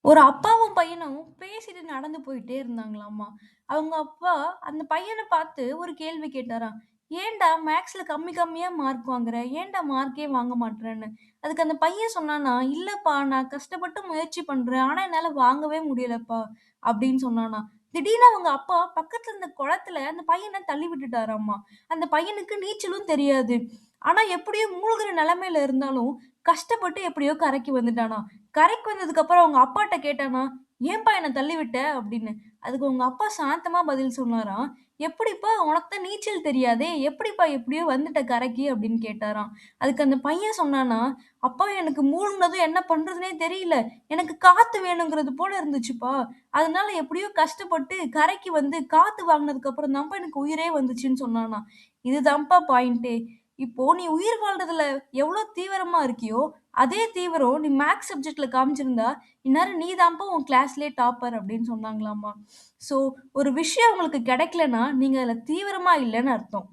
ஒரு அப்பாவும் பையனும் பேசிட்டு நடந்து போயிட்டே இருந்தாங்களாமா. அவங்க அப்பா அந்த பையன பார்த்து ஒரு கேள்வி கேட்டாராம். "ஏன்டா மேக்ஸ்ல கம்மி கம்மியா மார்க் வாங்குற? ஏன்டா மார்க்கே வாங்க மாட்றன்னு?" அதுக்கு அந்த பையன் சொன்னானா, "இல்லப்பா நான் கஷ்டப்பட்டு முயற்சி பண்றேன். ஆனா என்னால வாங்கவே முடியலப்பா" அப்படின்னு சொன்னானாம். திடீர்னு அவங்க அப்பா பக்கத்துல இருந்த குளத்துல அந்த பையன தள்ளி விட்டுட்டாராமா. அந்த பையனுக்கு நீச்சலும் தெரியாது. ஆனா எப்படியோ மூழ்குற நிலைமையில இருந்தாலும் கஷ்டப்பட்டு எப்படியோ கரைக்கு வந்துட்டானாம். கரைக்கு வந்ததுக்கப்புறம் அவங்க அப்பாட்ட கேட்டானா, "ஏன்பா என்ன தள்ளி விட்ட?" அப்படின்னு. அதுக்கு உங்க அப்பா சாந்தமா பதில் சொன்னாராம், "எப்படிப்பா உனக்கு தான் நீச்சல் தெரியாதே! எப்படிப்பா எப்படியோ வந்துட்ட கரைக்கு?" அப்படின்னு கேட்டாராம். அதுக்கு அந்த பையன் சொன்னானா, "அப்பா எனக்கு மூழ்குனதும் என்ன பண்றதுன்னே தெரியல. எனக்கு காத்து வேணுங்கிறது போல இருந்துச்சுப்பா. அதனால எப்படியோ கஷ்டப்பட்டு கரைக்கு வந்து காத்து வாங்குனதுக்கு அப்புறம் தான்ப்பா எனக்கு உயிரே வந்துச்சுன்னு" சொன்னானாம். இதுதான்ப்பா பாயிண்ட்டே. இப்போ நீ உயிர் வாழ்றதுல எவ்ளோ தீவிரமா இருக்கியோ, அதே தீவிரம் நீ மேத்ஸ் சப்ஜெக்ட்ல காமிச்சிருந்தா, இந்நேரம் நீ தான்ப்பா உன் கிளாஸ்லயே டாப்பர் அப்படின்னு சொன்னாங்களாமா. ஸோ ஒரு விஷயம் உங்களுக்கு கிடைக்கலன்னா, நீங்க அதுல தீவிரமா இல்லன்னு அர்த்தம்.